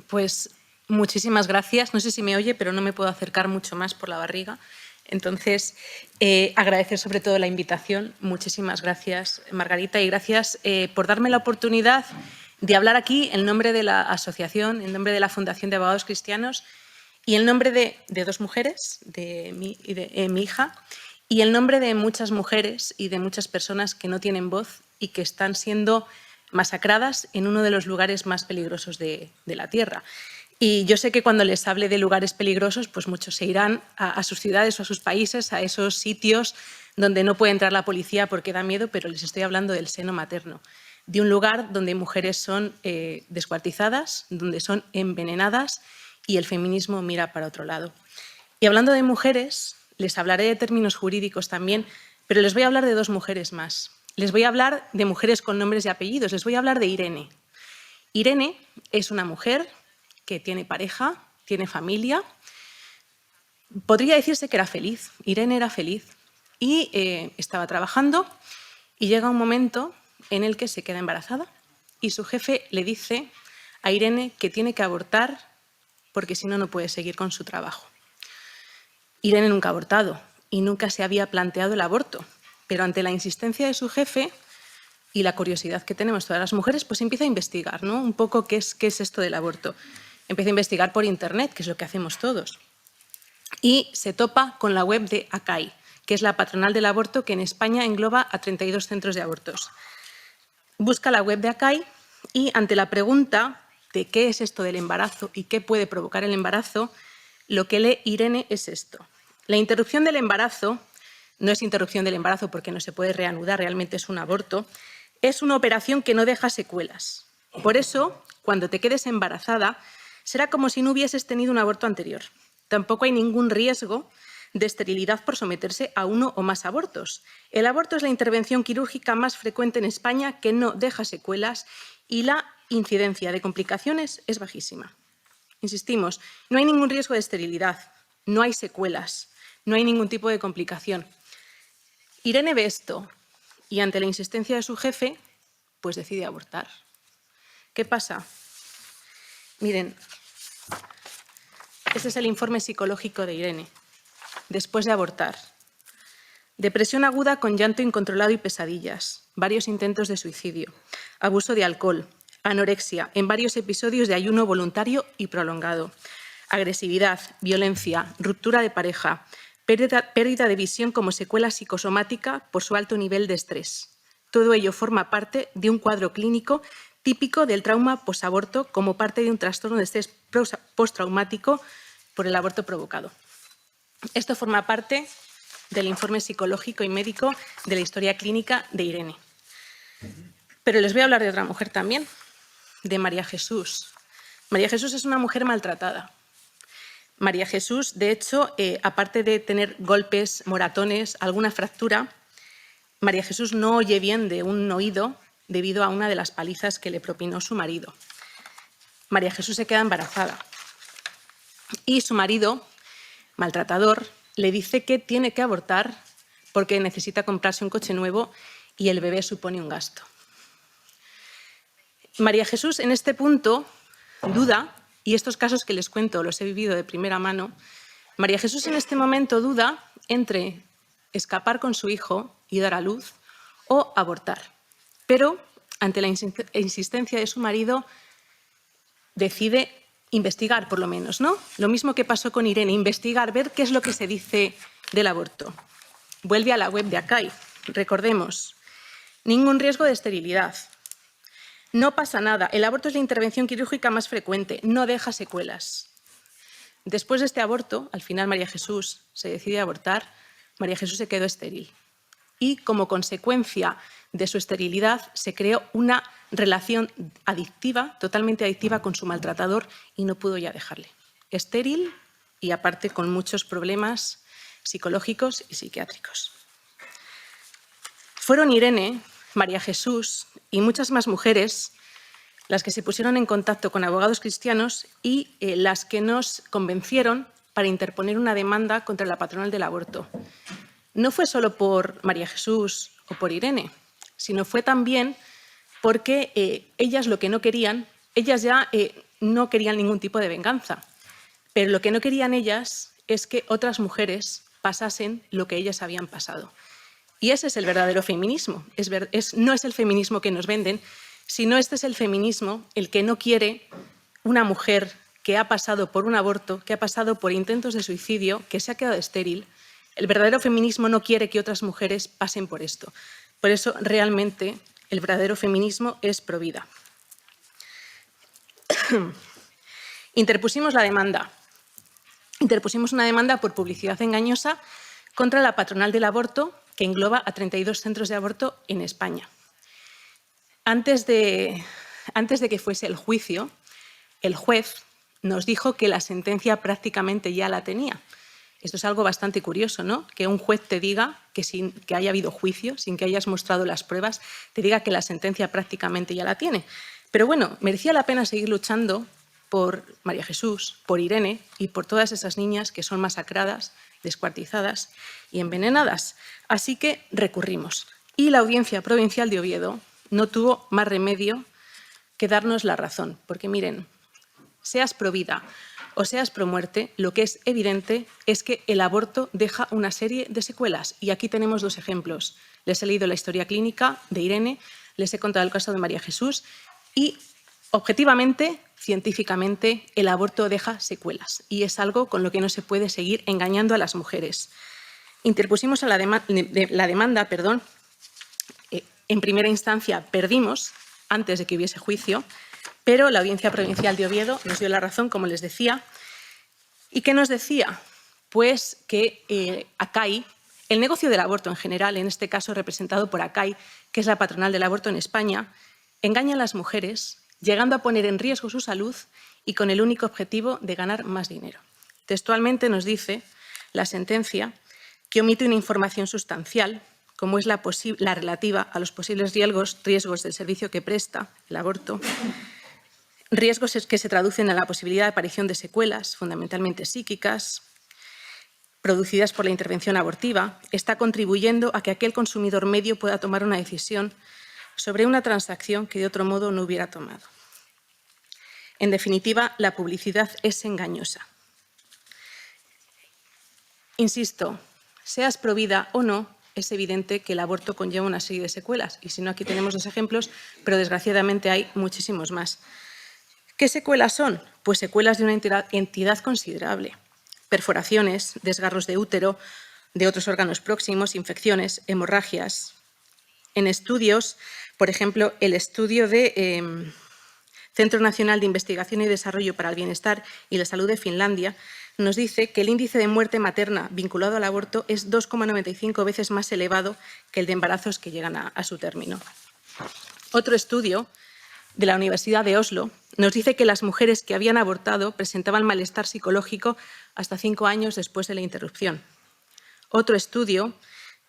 Pues muchísimas gracias. No sé si me oye, pero no me puedo acercar mucho más por la barriga. Entonces, agradecer sobre todo la invitación. Muchísimas gracias, Margarita, y gracias por darme la oportunidad de hablar aquí en nombre de la asociación, en nombre de la Fundación de Abogados Cristianos y en nombre de dos mujeres, de mí y de mi hija, y en nombre de muchas mujeres y de muchas personas que no tienen voz y que están siendo masacradas en uno de los lugares más peligrosos de la Tierra. Y yo sé que cuando les hable de lugares peligrosos, pues muchos se irán a sus ciudades o a sus países, a esos sitios donde no puede entrar la policía porque da miedo, pero les estoy hablando del seno materno, de un lugar donde mujeres son descuartizadas, donde son envenenadas y el feminismo mira para otro lado. Y hablando de mujeres, les hablaré de términos jurídicos también, pero les voy a hablar de dos mujeres más. Les voy a hablar de mujeres con nombres y apellidos. Les voy a hablar de Irene. Irene es una mujer que tiene pareja, tiene familia. Podría decirse que era feliz. Irene era feliz y estaba trabajando y llega un momento en el que se queda embarazada y su jefe le dice a Irene que tiene que abortar porque si no, no puede seguir con su trabajo. Irene nunca ha abortado y nunca se había planteado el aborto, pero ante la insistencia de su jefe y la curiosidad que tenemos todas las mujeres, pues empieza a investigar, ¿no? Un poco qué es esto del aborto. Empieza a investigar por Internet, que es lo que hacemos todos, y se topa con la web de ACAI, que es la patronal del aborto que en España engloba a 32 centros de abortos. Busca la web de ACAI y ante la pregunta de qué es esto del embarazo y qué puede provocar el embarazo, lo que lee Irene es esto. La interrupción del embarazo no es interrupción del embarazo porque no se puede reanudar, realmente es un aborto, es una operación que no deja secuelas. Por eso, cuando te quedes embarazada, será como si no hubieses tenido un aborto anterior. Tampoco hay ningún riesgo de esterilidad por someterse a uno o más abortos. El aborto es la intervención quirúrgica más frecuente en España que no deja secuelas y la incidencia de complicaciones es bajísima. Insistimos, no hay ningún riesgo de esterilidad, no hay secuelas, no hay ningún tipo de complicación. Irene ve esto y ante la insistencia de su jefe, pues decide abortar. ¿Qué pasa? Miren, este es el informe psicológico de Irene, después de abortar. Depresión aguda con llanto incontrolado y pesadillas, varios intentos de suicidio, abuso de alcohol, anorexia, en varios episodios de ayuno voluntario y prolongado, agresividad, violencia, ruptura de pareja, pérdida de visión como secuela psicosomática por su alto nivel de estrés. Todo ello forma parte de un cuadro clínico típico del trauma posaborto como parte de un trastorno de estrés postraumático por el aborto provocado. Esto forma parte del informe psicológico y médico de la historia clínica de Irene. Pero les voy a hablar de otra mujer también, de María Jesús. María Jesús es una mujer maltratada. María Jesús, de hecho, aparte de tener golpes, moratones, alguna fractura, María Jesús no oye bien de un oído debido a una de las palizas que le propinó su marido. María Jesús se queda embarazada y su marido, maltratador, le dice que tiene que abortar porque necesita comprarse un coche nuevo y el bebé supone un gasto. María Jesús en este punto duda, y estos casos que les cuento los he vivido de primera mano, María Jesús en este momento duda entre escapar con su hijo y dar a luz o abortar. Pero ante la insistencia de su marido decide investigar, por lo menos, ¿no? Lo mismo que pasó con Irene, investigar, ver qué es lo que se dice del aborto. Vuelve a la web de ACAI. Recordemos, ningún riesgo de esterilidad. No pasa nada. El aborto es la intervención quirúrgica más frecuente. No deja secuelas. Después de este aborto, al final María Jesús se decide a abortar. María Jesús se quedó estéril. Y como consecuencia de su esterilidad se creó una relación adictiva, totalmente adictiva con su maltratador y no pudo ya dejarle. Estéril y aparte con muchos problemas psicológicos y psiquiátricos. Fueron Irene, María Jesús y muchas más mujeres las que se pusieron en contacto con abogados cristianos y las que nos convencieron para interponer una demanda contra la patronal del aborto. No fue solo por María Jesús o por Irene, sino fue también porque ellas lo que no querían, ellas ya no querían ningún tipo de venganza, pero lo que no querían ellas es que otras mujeres pasasen lo que ellas habían pasado. Y ese es el verdadero feminismo. No es el feminismo que nos venden, sino este es el feminismo el que no quiere una mujer que ha pasado por un aborto, que ha pasado por intentos de suicidio, que se ha quedado estéril. El verdadero feminismo no quiere que otras mujeres pasen por esto. Por eso, realmente, el verdadero feminismo es provida. Interpusimos la demanda. Interpusimos una demanda por publicidad engañosa contra la patronal del aborto, que engloba a 32 centros de aborto en España. Antes de que fuese el juicio, el juez nos dijo que la sentencia prácticamente ya la tenía. Esto es algo bastante curioso, ¿no? Que un juez te diga que sin que haya habido juicio, sin que hayas mostrado las pruebas, te diga que la sentencia prácticamente ya la tiene. Pero bueno, merecía la pena seguir luchando por María Jesús, por Irene y por todas esas niñas que son masacradas, descuartizadas y envenenadas. Así que recurrimos. Y la Audiencia Provincial de Oviedo no tuvo más remedio que darnos la razón. Porque miren, seas pro vida o seas pro muerte, lo que es evidente es que el aborto deja una serie de secuelas. Y aquí tenemos dos ejemplos. Les he leído la historia clínica de Irene, les he contado el caso de María Jesús y, objetivamente, científicamente, el aborto deja secuelas. Y es algo con lo que no se puede seguir engañando a las mujeres. Interpusimos la demanda, en primera instancia perdimos antes de que hubiese juicio, pero la Audiencia Provincial de Oviedo nos dio la razón, como les decía. ¿Y qué nos decía? Pues que ACAI, el negocio del aborto en general, en este caso representado por ACAI, que es la patronal del aborto en España, engaña a las mujeres, llegando a poner en riesgo su salud y con el único objetivo de ganar más dinero. Textualmente nos dice la sentencia que omite una información sustancial, como es la relativa a los posibles riesgos del servicio que presta, el aborto, riesgos que se traducen en la posibilidad de aparición de secuelas, fundamentalmente psíquicas, producidas por la intervención abortiva, está contribuyendo a que aquel consumidor medio pueda tomar una decisión sobre una transacción que de otro modo no hubiera tomado. En definitiva, la publicidad es engañosa. Insisto, seas pro vida o no, es evidente que el aborto conlleva una serie de secuelas. Y si no, aquí tenemos dos ejemplos, pero desgraciadamente hay muchísimos más. ¿Qué secuelas son? Pues secuelas de una entidad considerable. Perforaciones, desgarros de útero, de otros órganos próximos, infecciones, hemorragias. En estudios, por ejemplo, el estudio de Centro Nacional de Investigación y Desarrollo para el Bienestar y la Salud de Finlandia, nos dice que el índice de muerte materna vinculado al aborto es 2,95 veces más elevado que el de embarazos que llegan a su término. Otro estudio de la Universidad de Oslo nos dice que las mujeres que habían abortado presentaban malestar psicológico hasta 5 años después de la interrupción. Otro estudio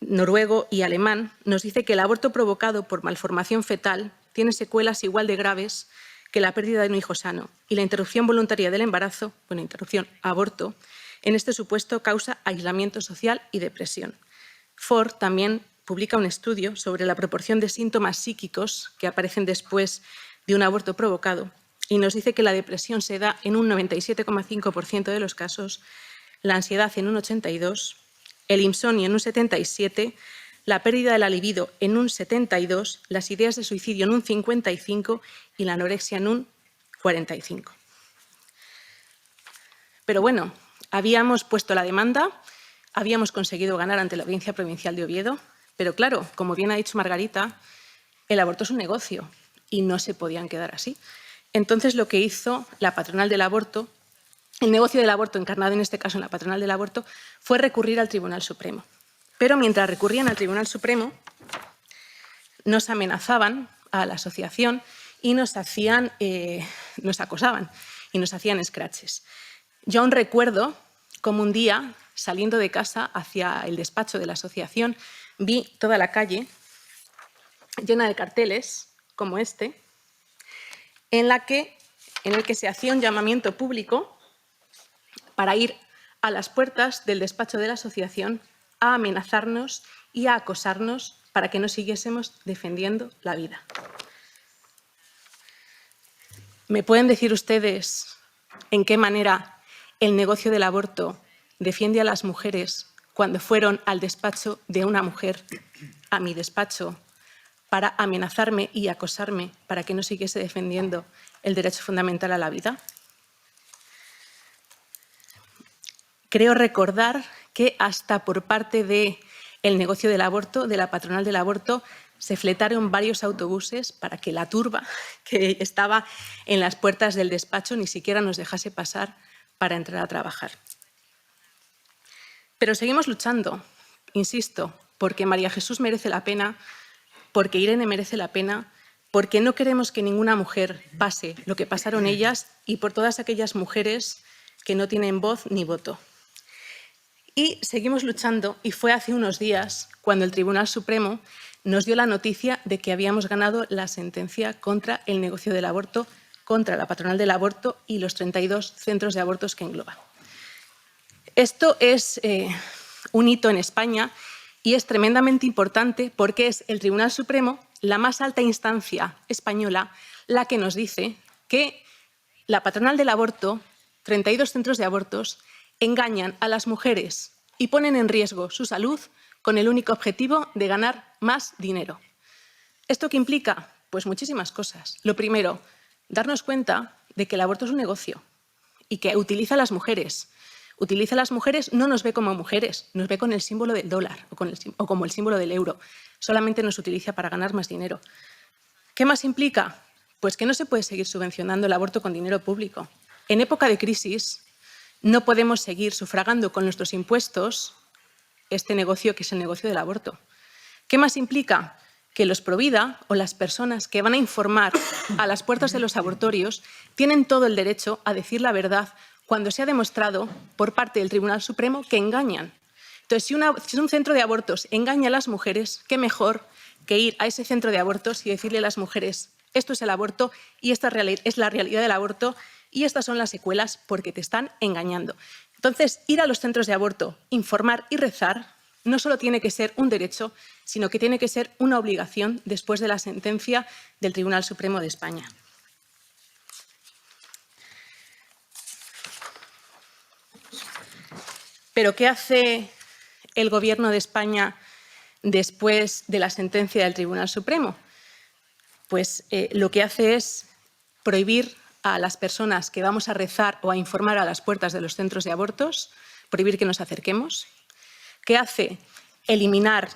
noruego y alemán nos dice que el aborto provocado por malformación fetal tiene secuelas igual de graves que la pérdida de un hijo sano y la interrupción voluntaria del embarazo, aborto, en este supuesto causa aislamiento social y depresión. Ford también publica un estudio sobre la proporción de síntomas psíquicos que aparecen después de un aborto provocado y nos dice que la depresión se da en un 97,5% de los casos, la ansiedad en un 82%, el insomnio en un 77%, la pérdida de la libido en un 72%, las ideas de suicidio en un 55% y la anorexia en un 45%. Pero bueno, habíamos puesto la demanda, habíamos conseguido ganar ante la Audiencia Provincial de Oviedo, pero claro, como bien ha dicho Margarita, el aborto es un negocio y no se podían quedar así. Entonces, lo que hizo la patronal del aborto, el negocio del aborto encarnado en este caso en la patronal del aborto, fue recurrir al Tribunal Supremo. Pero mientras recurrían al Tribunal Supremo, nos amenazaban a la asociación y nos acosaban y nos hacían escraches. Yo aún recuerdo cómo un día, saliendo de casa hacia el despacho de la asociación, vi toda la calle llena de carteles como este, en el que se hacía un llamamiento público para ir a las puertas del despacho de la asociación a amenazarnos y a acosarnos para que no siguiésemos defendiendo la vida. ¿Me pueden decir ustedes en qué manera el negocio del aborto defiende a las mujeres cuando fueron al despacho de una mujer, a mi despacho, para amenazarme y acosarme para que no siguiese defendiendo el derecho fundamental a la vida? Creo recordar que hasta por parte del negocio del aborto, de la patronal del aborto, se fletaron varios autobuses para que la turba que estaba en las puertas del despacho ni siquiera nos dejase pasar para entrar a trabajar. Pero seguimos luchando, insisto, porque María Jesús merece la pena, porque Irene merece la pena, porque no queremos que ninguna mujer pase lo que pasaron ellas y por todas aquellas mujeres que no tienen voz ni voto. Y seguimos luchando, y fue hace unos días cuando el Tribunal Supremo nos dio la noticia de que habíamos ganado la sentencia contra el negocio del aborto, contra la patronal del aborto y los 32 centros de abortos que engloba. Esto es un hito en España y es tremendamente importante porque es el Tribunal Supremo, la más alta instancia española, la que nos dice que la patronal del aborto, 32 centros de abortos, engañan a las mujeres y ponen en riesgo su salud con el único objetivo de ganar más dinero. ¿Esto qué implica? Pues muchísimas cosas. Lo primero, darnos cuenta de que el aborto es un negocio y que utiliza a las mujeres. Utiliza a las mujeres, no nos ve como mujeres, nos ve con el símbolo del dólar o como el símbolo del euro. Solamente nos utiliza para ganar más dinero. ¿Qué más implica? Pues que no se puede seguir subvencionando el aborto con dinero público. En época de crisis no podemos seguir sufragando con nuestros impuestos este negocio que es el negocio del aborto. ¿Qué más implica? Que los provida o las personas que van a informar a las puertas de los abortorios tienen todo el derecho a decir la verdad cuando se ha demostrado por parte del Tribunal Supremo que engañan. Entonces, si un centro de abortos engaña a las mujeres, qué mejor que ir a ese centro de abortos y decirle a las mujeres esto es el aborto y esta es la realidad del aborto y estas son las secuelas porque te están engañando. Entonces, ir a los centros de aborto, informar y rezar no solo tiene que ser un derecho, sino que tiene que ser una obligación después de la sentencia del Tribunal Supremo de España. ¿Pero qué hace el Gobierno de España después de la sentencia del Tribunal Supremo? Pues lo que hace es prohibir a las personas que vamos a rezar o a informar a las puertas de los centros de abortos, prohibir que nos acerquemos. ¿Qué hace? Eliminar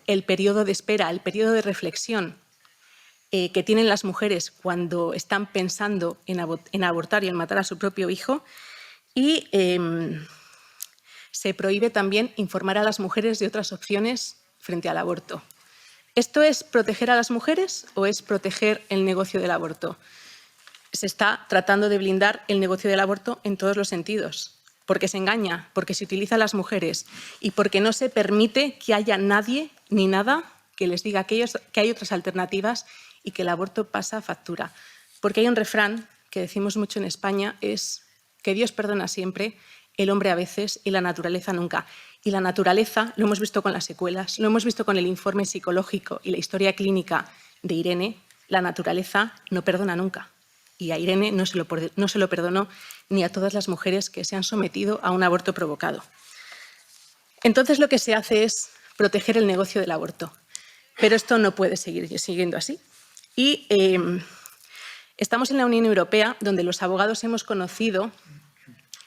el periodo de espera, el periodo de reflexión que tienen las mujeres cuando están pensando en abortar y en matar a su propio hijo. Y se prohíbe también informar a las mujeres de otras opciones frente al aborto. ¿Esto es proteger a las mujeres o es proteger el negocio del aborto? Se está tratando de blindar el negocio del aborto en todos los sentidos, porque se engaña, porque se utiliza a las mujeres y porque no se permite que haya nadie ni nada que les diga que hay otras alternativas y que el aborto pasa factura. Porque hay un refrán que decimos mucho en España, es que Dios perdona siempre, el hombre a veces y la naturaleza nunca. Y la naturaleza, lo hemos visto con las secuelas, lo hemos visto con el informe psicológico y la historia clínica de Irene, la naturaleza no perdona nunca. Y a Irene no se lo perdonó ni a todas las mujeres que se han sometido a un aborto provocado. Entonces lo que se hace es proteger el negocio del aborto. Pero esto no puede seguir siguiendo así. Y estamos en la Unión Europea, donde los abogados hemos conocido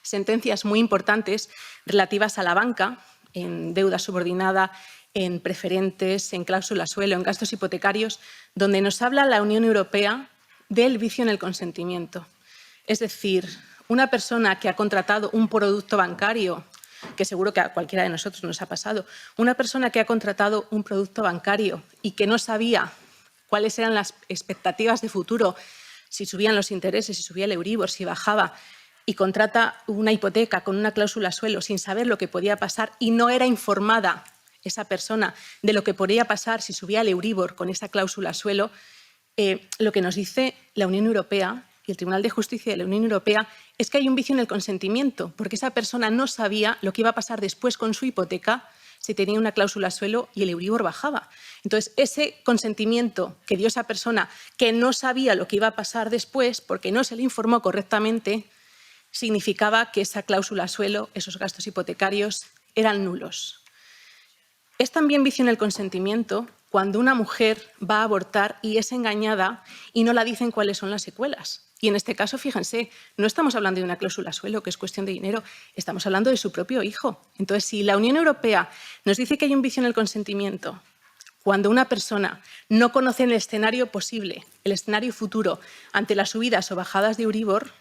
sentencias muy importantes relativas a la banca, en deuda subordinada, en preferentes, en cláusula suelo, en gastos hipotecarios, donde nos habla la Unión Europea del vicio en el consentimiento. Es decir, una persona que ha contratado un producto bancario, que seguro que a cualquiera de nosotros nos ha pasado, una persona que ha contratado un producto bancario y que no sabía cuáles eran las expectativas de futuro, si subían los intereses, si subía el Euribor, si bajaba, y contrata una hipoteca con una cláusula suelo sin saber lo que podía pasar y no era informada esa persona de lo que podría pasar si subía el Euribor con esa cláusula suelo, lo que nos dice la Unión Europea y el Tribunal de Justicia de la Unión Europea es que hay un vicio en el consentimiento, porque esa persona no sabía lo que iba a pasar después con su hipoteca si tenía una cláusula suelo y el Euribor bajaba. Entonces, ese consentimiento que dio esa persona que no sabía lo que iba a pasar después porque no se le informó correctamente, significaba que esa cláusula suelo, esos gastos hipotecarios, eran nulos. Es también vicio en el consentimiento cuando una mujer va a abortar y es engañada y no la dicen cuáles son las secuelas. Y en este caso, fíjense, no estamos hablando de una cláusula suelo, que es cuestión de dinero, estamos hablando de su propio hijo. Entonces, si la Unión Europea nos dice que hay un vicio en el consentimiento, cuando una persona no conoce el escenario posible, el escenario futuro, ante las subidas o bajadas de Euribor,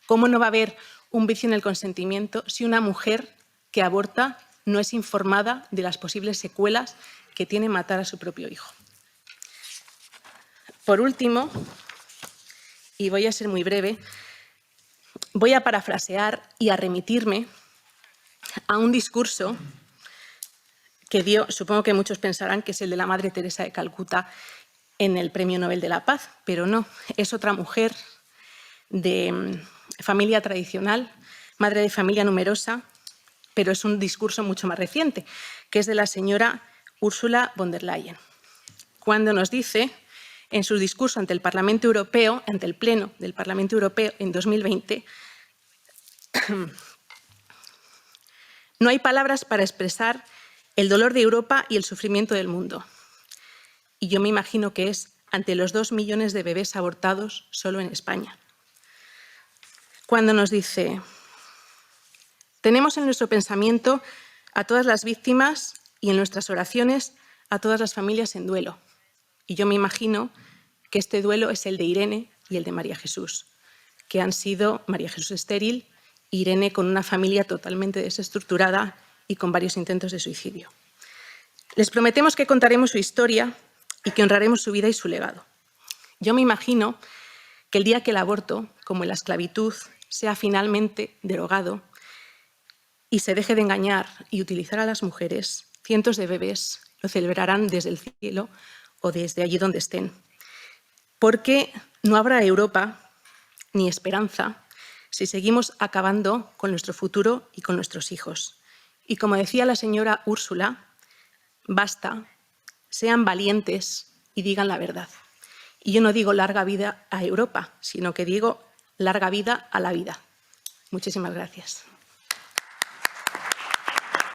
¿cómo no va a haber un vicio en el consentimiento si una mujer que aborta no es informada de las posibles secuelas que tiene matar a su propio hijo? Por último, y voy a ser muy breve, voy a parafrasear y a remitirme a un discurso que dio, supongo que muchos pensarán que es el de la Madre Teresa de Calcuta en el Premio Nobel de la Paz, pero no, es otra mujer de familia tradicional, madre de familia numerosa, pero es un discurso mucho más reciente, que es de la señora Ursula von der Leyen, cuando nos dice en su discurso ante el Parlamento Europeo, ante el Pleno del Parlamento Europeo en 2020, no hay palabras para expresar el dolor de Europa y el sufrimiento del mundo. Y yo me imagino que es ante los 2 millones de bebés abortados solo en España. Cuando nos dice, tenemos en nuestro pensamiento a todas las víctimas y en nuestras oraciones a todas las familias en duelo. Y yo me imagino que este duelo es el de Irene y el de María Jesús, que han sido María Jesús estéril, Irene con una familia totalmente desestructurada y con varios intentos de suicidio. Les prometemos que contaremos su historia y que honraremos su vida y su legado. Yo me imagino que el día que el aborto, como la esclavitud, sea finalmente derogado y se deje de engañar y utilizar a las mujeres, cientos de bebés lo celebrarán desde el cielo o desde allí donde estén. Porque no habrá Europa ni esperanza si seguimos acabando con nuestro futuro y con nuestros hijos. Y como decía la señora Úrsula, basta, sean valientes y digan la verdad. Y yo no digo larga vida a Europa, sino que digo larga vida a la vida. Muchísimas gracias.